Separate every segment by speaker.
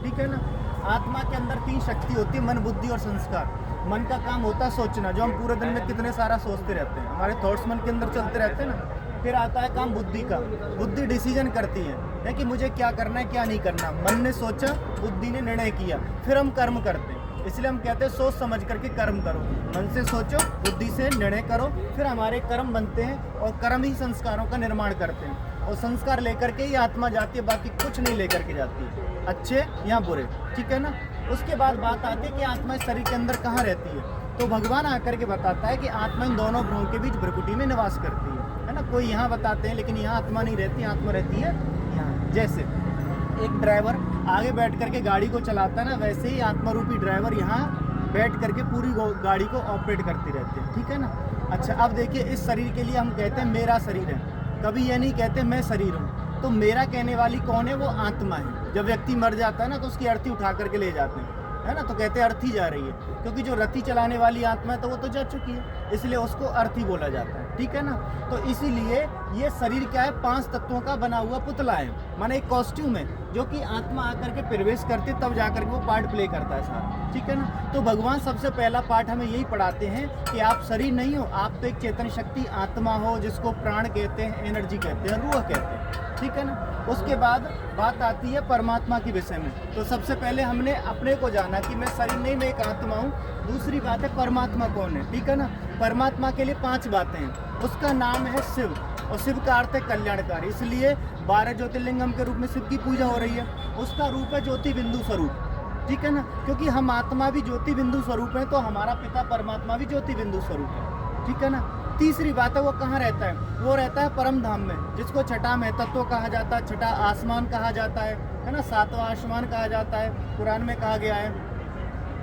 Speaker 1: ठीक है ना। आत्मा के अंदर 3 शक्ति होती है, मन, बुद्धि और संस्कार। मन का काम होता है सोचना, जो हम पूरे दिन में कितने सारा सोचते रहते हैं, हमारे थॉट्स मन के अंदर चलते रहते हैं ना। फिर आता है काम बुद्धि का, बुद्धि डिसीजन करती है कि मुझे क्या करना है क्या नहीं करना। मन ने सोचा, बुद्धि ने निर्णय किया, फिर हम कर्म करते हैं। इसलिए हम कहते हैं सोच समझ करके कर्म करो। मन से सोचो, बुद्धि से निर्णय करो, फिर हमारे कर्म बनते हैं और कर्म ही संस्कारों का निर्माण करते हैं। और संस्कार लेकर के ही आत्मा जाती है, बाकी कुछ नहीं लेकर के जाती है, अच्छे या बुरे, ठीक है ना। उसके बाद बात आती है कि आत्मा इस शरीर के अंदर कहाँ रहती है। तो भगवान आकर के बताता है कि आत्मा इन दोनों ग्रहों के बीच भ्रकुटी में निवास करती है ना। कोई यहाँ बताते हैं लेकिन यहाँ आत्मा नहीं रहती, आत्मा रहती है यहाँ। जैसे एक ड्राइवर आगे बैठ करके गाड़ी को चलाता है ना, वैसे ही आत्मा रूपी ड्राइवर यहाँ बैठ करके पूरी गाड़ी को ऑपरेट करती रहती है, ठीक है ना। अच्छा, अब देखिए, इस शरीर के लिए हम कहते हैं मेरा शरीर है, कभी ये नहीं कहते मैं शरीर हूँ। तो मेरा कहने वाली कौन है? वो आत्मा है। जब व्यक्ति मर जाता है ना तो उसकी अर्थी उठा करके ले जाते हैं, है ना, तो कहते हैं अर्थी जा रही है, क्योंकि जो रथी चलाने वाली आत्मा है तो वो तो जा चुकी है, इसलिए उसको अर्थी बोला जाता है, ठीक है ना। तो इसीलिए ये शरीर क्या है? 5 तत्वों का बना हुआ पुतला है, माने एक कॉस्ट्यूम है, जो कि आत्मा आकर के प्रवेश करते तब जाकर के वो पार्ट प्ले करता है सारा, ठीक है ना। तो भगवान सबसे पहला पार्ट हमें यही पढ़ाते हैं कि आप शरीर नहीं हो, आप तो एक चेतन शक्ति आत्मा हो, जिसको प्राण कहते हैं, एनर्जी कहते हैं, रूह कहते हैं, ठीक है ना। उसके बाद बात आती है परमात्मा के विषय में। तो सबसे पहले हमने अपने को जाना कि मैं शरीर नहीं, मैं एक आत्मा हूँ। दूसरी बात है परमात्मा कौन है, ठीक है ना। परमात्मा के लिए 5 बातें हैं। उसका नाम है शिव, और शिव का अर्थ है कल्याणकारी, इसलिए 12 ज्योतिर्लिंगम के रूप में शिव की पूजा हो रही है। उसका रूप है ज्योति बिंदु स्वरूप, ठीक है ना, क्योंकि हम आत्मा भी ज्योति बिंदु स्वरूप है, तो हमारा पिता परमात्मा भी ज्योति बिंदु स्वरूप है, ठीक है ना। तीसरी बात है वो कहाँ रहता है? वो रहता है परम धाम में, जिसको छठा में तत्व कहा जाता है, छठा आसमान कहा जाता है ना, 7वां आसमान कहा जाता है, कुरान में कहा गया है।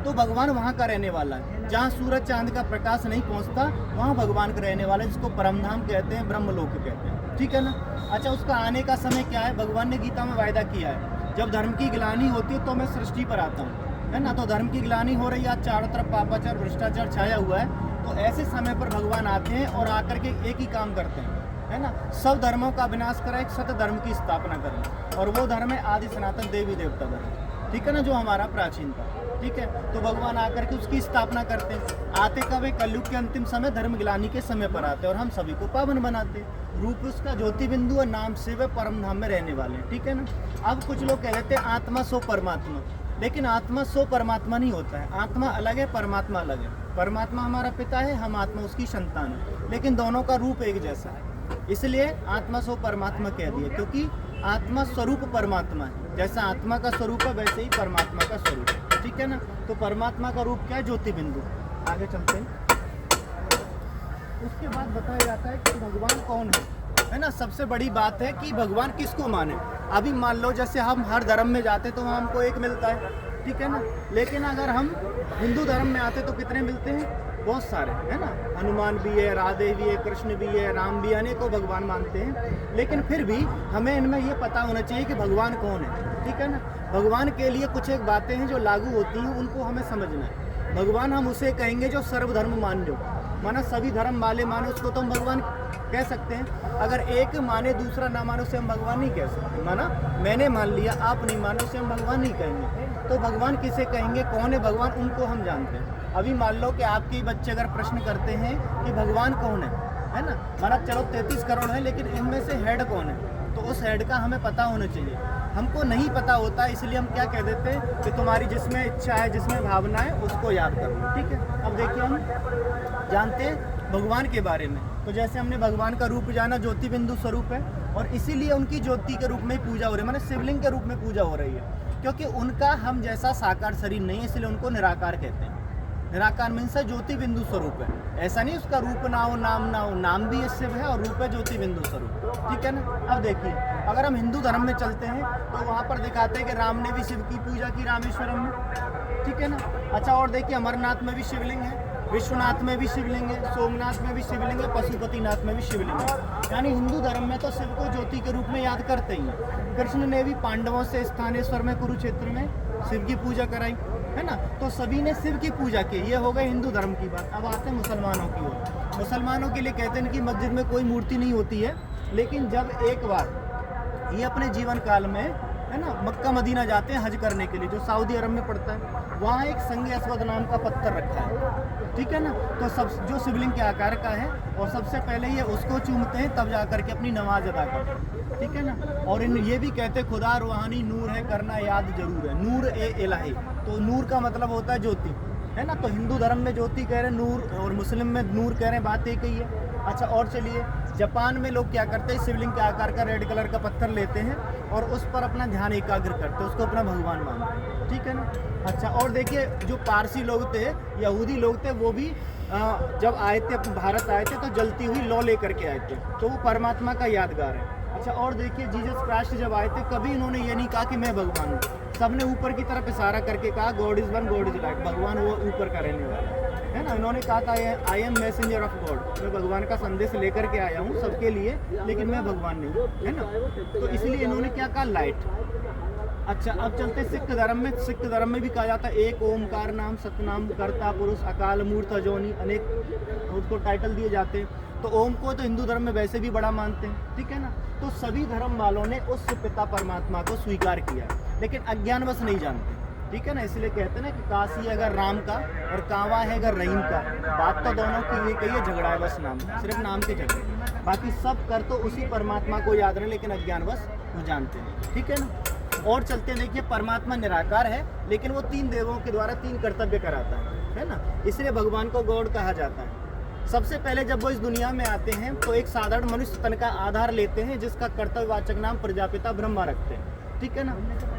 Speaker 1: तो भगवान वहाँ का रहने वाला है, जहाँ सूरज चांद का प्रकाश नहीं पहुँचता वहाँ भगवान का रहने वाला है, जिसको परम धाम कहते हैं, ब्रह्मलोक कहते हैं, ठीक है ना। अच्छा, उसका आने का समय क्या है? भगवान ने गीता में वायदा किया है, जब धर्म की गिलानी होती है तो मैं सृष्टि पर आता हूँ, है ना। तो धर्म की गिलानी हो रही है, आज चारों तरफ पापाचार भ्रष्टाचार छाया हुआ है, तो ऐसे समय पर भगवान आते हैं और आकर के एक ही काम करते हैं, है ना, सब धर्मों का विनाश करें, एक सत्य धर्म की स्थापना करें, और वो धर्म है आदि सनातन देवी देवता धर्म, ठीक है ना, जो हमारा प्राचीन था, ठीक है। तो भगवान आकर के उसकी स्थापना करते हैं। आते कब है? कलयुग के अंतिम समय, धर्म गिलानी के समय पर आते हैं, और हम सभी को पावन बनाते हैं। रूप उसका ज्योति बिंदु और नाम शिव है, परम धाम में रहने वाले हैं, ठीक है ना। अब कुछ लोग कह देते हैं आत्मा सो परमात्मा, लेकिन आत्मा सो परमात्मा नहीं होता है। आत्मा अलग है, परमात्मा अलग है। परमात्मा हमारा पिता है, हम आत्मा उसकी संतान है, लेकिन दोनों का रूप एक जैसा है, इसलिए आत्मा सो परमात्मा कह दिया, क्योंकि आत्मा स्वरूप परमात्मा है। जैसा आत्मा का स्वरूप है वैसे ही परमात्मा का स्वरूप है, ठीक है ना। तो परमात्मा का रूप क्या है? ज्योति बिंदु। आगे चलते हैं। उसके बाद बताया जाता है कि भगवान कौन है ना। सबसे बड़ी बात है कि भगवान किसको माने। अभी मान लो जैसे हम हर धर्म में जाते तो वहाँ हमको एक मिलता है, ठीक है ना, लेकिन अगर हम हिंदू धर्म में आते तो कितने मिलते हैं? बहुत सारे, है ना। हनुमान भी है, राधे भी है, कृष्ण भी है, राम भी, अनेकों भगवान मानते हैं, लेकिन फिर भी हमें इनमें ये पता होना चाहिए कि भगवान कौन है, ठीक है ना। भगवान के लिए कुछ एक बातें हैं जो लागू होती हैं, उनको हमें समझना है। भगवान हम उसे कहेंगे जो सर्वधर्म मान लो, माना सभी धर्म वाले माने उसको तो हम भगवान कह सकते हैं। अगर एक माने दूसरा ना माने उसे हम भगवान नहीं कह सकते। माना मैंने मान लिया, आप नहीं माने, उसे हम भगवान नहीं कहेंगे। तो भगवान किसे कहेंगे? कौन है भगवान? उनको हम जानते हैं। अभी मान लो कि आपके ही बच्चे अगर प्रश्न करते हैं कि भगवान कौन है ना, माना चलो 33 करोड़ है, लेकिन इनमें से हेड कौन है, तो उस हेड का हमें पता होना चाहिए। हमको नहीं पता होता, इसलिए हम क्या कह देते हैं कि तुम्हारी जिसमें इच्छा है, जिसमें भावना है, उसको याद करो, ठीक है। अब देखिए, हम जानते हैं भगवान के बारे में, तो जैसे हमने भगवान का रूप जाना, ज्योति बिंदु स्वरूप है, और इसीलिए उनकी ज्योति के रूप में ही पूजा हो रही है, माने शिवलिंग के रूप में पूजा हो रही है, क्योंकि उनका हम जैसा साकार शरीर नहीं है, इसलिए उनको निराकार कहते हैं। निराकार मीन्स है ज्योति बिंदु स्वरूप है, ऐसा नहीं उसका रूप ना हो, नाम ना हो, नाम भी शिव है और रूप है ज्योति बिंदु स्वरूप, ठीक है ना। अब देखिए, अगर हम हिंदू धर्म में चलते हैं तो वहाँ पर दिखाते हैं कि राम ने भी शिव की पूजा की रामेश्वरम में, ठीक है ना। अच्छा, और देखिए अमरनाथ में भी शिवलिंग है, विश्वनाथ में भी शिवलिंग है, सोमनाथ में भी शिवलिंग है, पशुपतिनाथ में भी शिवलिंग है। यानी हिंदू धर्म में तो शिव को ज्योति के रूप में याद करते ही हैं। कृष्ण ने भी पांडवों से स्थानेश्वर में, कुरुक्षेत्र में शिव की पूजा कराई, है ना। तो सभी ने शिव की पूजा की। ये हो गए हिंदू धर्म की बात। अब आते हैं मुसलमानों की ओर। मुसलमानों के लिए कहते हैं कि मस्जिद में कोई मूर्ति नहीं होती है, लेकिन जब एक बार ये अपने जीवन काल में है ना, मक्का मदीना जाते हैं हज करने के लिए, जो सऊदी अरब में पड़ता है, वहाँ एक संग अस्वद नाम का पत्थर रखा है, ठीक है ना। तो सब जो शिवलिंग के आकार का है, और सबसे पहले ये उसको चूमते हैं, तब जा करके अपनी नमाज अदा करते हैं, ठीक है ना। और इन ये भी कहते हैं खुदा रूहानी नूर है, करना याद जरूर है, नूर ए इलाही। तो नूर का मतलब होता है ज्योति, है ना। तो हिंदू धर्म में ज्योति कह रहे हैं नूर, और मुस्लिम में नूर कह रहे हैं, बात एक ही है। अच्छा, और चलिए, जापान में लोग क्या करते हैं, शिवलिंग के आकार का रेड कलर का पत्थर लेते हैं और उस पर अपना ध्यान एकाग्र करते हैं, उसको अपना भगवान मानते हैं, ठीक है ना। अच्छा, और देखिए, जो पारसी लोग थे, यहूदी लोग थे, वो भी जब आए थे, भारत आए थे, तो जलती हुई लौ लेकर के आए थे, तो वो परमात्मा का यादगार है। अच्छा, और देखिए, जीसस क्राइस्ट जब आए थे, कभी इन्होंने ये नहीं कहा कि मैं भगवान हूँ, सबने ऊपर की तरफ इशारा करके कहा God is one, God is right, भगवान वो ऊपर का रहने वाला है ना। इन्होंने कहा था I am messenger of God, मैं भगवान का संदेश लेकर के आया हूँ सबके लिए, लेकिन मैं भगवान नहीं हूँ, है ना। तो इसलिए इन्होंने क्या कहा, लाइट। अच्छा, अब चलते सिख धर्म में। सिख धर्म में भी कहा जाता है एक ओमकार नाम सतनाम करता पुरुष अकाल मूर्त अजोनी, अनेक उसको टाइटल दिए जाते हैं। तो ओम को तो हिंदू धर्म में वैसे भी बड़ा मानते हैं, ठीक है ना। तो सभी धर्म वालों ने उस पिता परमात्मा को स्वीकार किया, लेकिन अज्ञानवश नहीं जानते, ठीक है ना। इसलिए कहते हैं ना कि काशी अगर राम का और कांवा है अगर रहीम का, बात तो दोनों की ये कही है, झगड़ा है बस नाम, सिर्फ नाम के झगड़े, बाकी सब कर तो उसी परमात्मा को याद रहे, लेकिन अज्ञानवश वो जानते हैं, ठीक है ना। और चलते हैं, देखिए, परमात्मा निराकार है, लेकिन वो 3 देवों के द्वारा 3 कर्तव्य कराता है ना। इसलिए भगवान को गॉड कहा जाता है। सबसे पहले जब वो इस दुनिया में आते हैं, तो एक साधारण मनुष्य तन का आधार लेते हैं, जिसका कर्तव्यवाचक नाम प्रजापिता ब्रह्मा रखते हैं, ठीक है ना।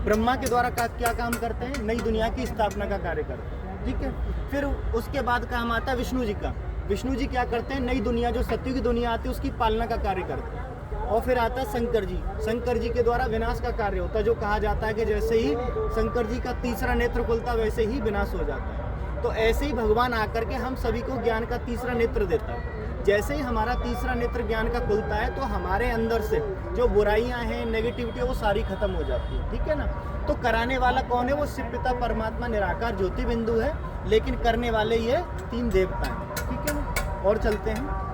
Speaker 1: ब्रह्मा के द्वारा क्या काम करते हैं, नई दुनिया की स्थापना का कार्य करते हैं, ठीक है। फिर उसके बाद काम आता है विष्णु जी का। विष्णु जी क्या करते हैं, नई दुनिया जो सत्युग की दुनिया आती है उसकी पालना का कार्य करते हैं। और फिर आता है शंकर जी। शंकर जी के द्वारा विनाश का कार्य होता है, जो कहा जाता है कि जैसे ही शंकर जी का तीसरा नेत्र खुलता वैसे ही विनाश हो जाता है। तो ऐसे ही भगवान आकर के हम सभी को ज्ञान का तीसरा नेत्र देता है। जैसे ही हमारा तीसरा नेत्र ज्ञान का खुलता है, तो हमारे अंदर से जो बुराइयां हैं, नेगेटिविटी है, वो सारी खत्म हो जाती है, ठीक है ना। तो कराने वाला कौन है, वो शिव पिता परमात्मा निराकार ज्योति बिंदु है, लेकिन करने वाले ये 3 देवता हैं, ठीक है ना। और चलते हैं,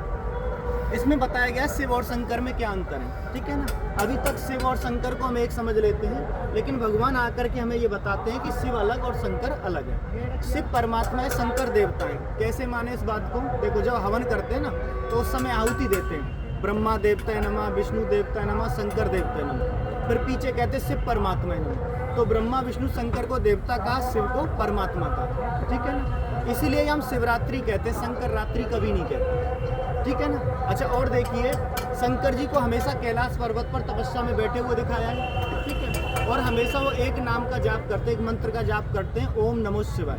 Speaker 1: इसमें बताया गया शिव और शंकर में क्या अंतर है, ठीक है ना। अभी तक शिव और शंकर को हम एक समझ लेते हैं, लेकिन भगवान आकर के हमें ये बताते हैं कि शिव अलग और शंकर अलग है। शिव परमात्मा है, शंकर देवता है। कैसे माने इस बात को, देखो, जब हवन करते हैं ना, तो उस समय आहुति देते हैं, ब्रह्मा देवता नमः, विष्णु देवता नमः, शंकर देवता नमः। फिर पीछे कहते हैं शिव परमात्मा नमः। तो ब्रह्मा विष्णु शंकर को देवता कहा, शिव को परमात्मा कहा, ठीक है ना। इसीलिए हम शिवरात्रि कहते हैं, शंकर रात्रि कभी नहीं कहते, ठीक है ना। अच्छा, और देखिए, शंकर जी को हमेशा कैलाश पर्वत पर तपस्या में बैठे हुए दिखाया है, ठीक है। और हमेशा वो एक नाम का जाप करते हैं, एक मंत्र का जाप करते हैं, ओम नमो शिवाय।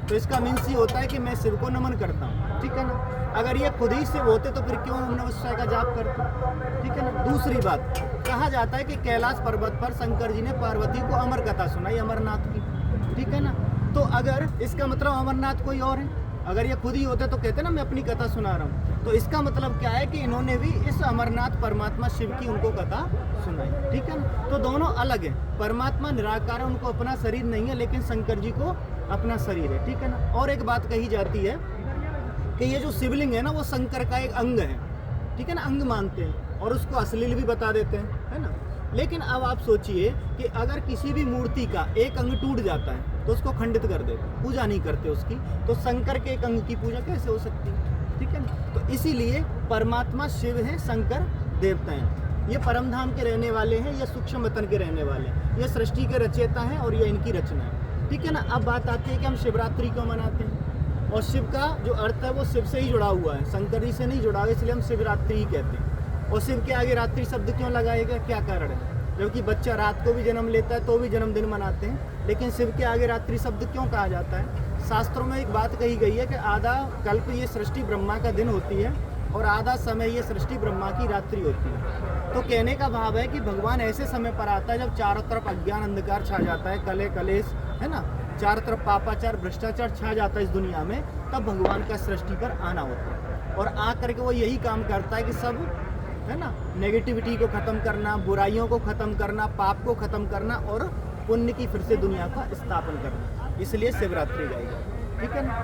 Speaker 1: तो इसका मीन्स ये होता है कि मैं शिव को नमन करता हूँ, ठीक है ना। अगर ये खुद ही शिव होते तो फिर क्यों ओम नमः शिवाय का जाप करते, ठीक है ना। दूसरी बात, कहा जाता है कि कैलाश पर्वत पर शंकर जी ने पार्वती को अमर कथा सुनाई, अमरनाथ की, ठीक है ना। तो अगर इसका मतलब अमरनाथ कोई और है, अगर ये खुद ही होते तो कहते ना मैं अपनी कथा सुना रहा हूँ। तो इसका मतलब क्या है कि इन्होंने भी इस अमरनाथ परमात्मा शिव की उनको कथा सुनाई, ठीक है ना। तो दोनों अलग है, परमात्मा निराकार है, उनको अपना शरीर नहीं है, लेकिन शंकर जी को अपना शरीर है, ठीक है ना। और एक बात कही जाती है कि ये जो शिवलिंग है ना, वो शंकर का एक अंग है, ठीक है ना, अंग मानते हैं, और उसको अश्लील भी बता देते हैं, है ना। लेकिन अब आप सोचिए कि अगर किसी भी मूर्ति का एक अंग टूट जाता है तो उसको खंडित कर देते, पूजा नहीं करते उसकी, तो शंकर के एक अंग की पूजा कैसे हो सकती है, ठीक है ना। तो इसीलिए परमात्मा शिव है, शंकर देवता हैं। ये परमधाम के रहने वाले हैं, ये सूक्ष्म वतन के रहने वाले हैं, ये सृष्टि के रचयिता हैं और ये इनकी रचना है, ठीक है ना। अब बात आती है कि हम शिवरात्रि क्यों मनाते हैं, और शिव का जो अर्थ है वो शिव से ही जुड़ा हुआ है, शंकर जी से नहीं जुड़ा हुआ, इसलिए हम शिवरात्रि ही कहते हैं। और शिव के आगे रात्रि शब्द क्यों लगाएगा, क्या कारण है, जबकि बच्चा रात को भी जन्म लेता है तो भी जन्मदिन मनाते हैं, लेकिन शिव के आगे रात्रि शब्द क्यों कहा जाता है। शास्त्रों में एक बात कही गई है कि आधा कल्प ये सृष्टि ब्रह्मा का दिन होती है और आधा समय ये सृष्टि ब्रह्मा की रात्रि होती है। तो कहने का भाव है कि भगवान ऐसे समय पर आता है जब चारों तरफ अज्ञान अंधकार छा जाता है, कले कलेश, है ना, चारों तरफ पापाचार भ्रष्टाचार छा जाता है इस दुनिया में, तब भगवान का सृष्टि पर आना होता है। और आ करके वो यही काम करता है कि सब, है ना, नेगेटिविटी को ख़त्म करना, बुराइयों को ख़त्म करना, पाप को ख़त्म करना और पुण्य की फिर से दुनिया का स्थापन करना। इसलिए शिवरात्रि गाई, ठीक है ना।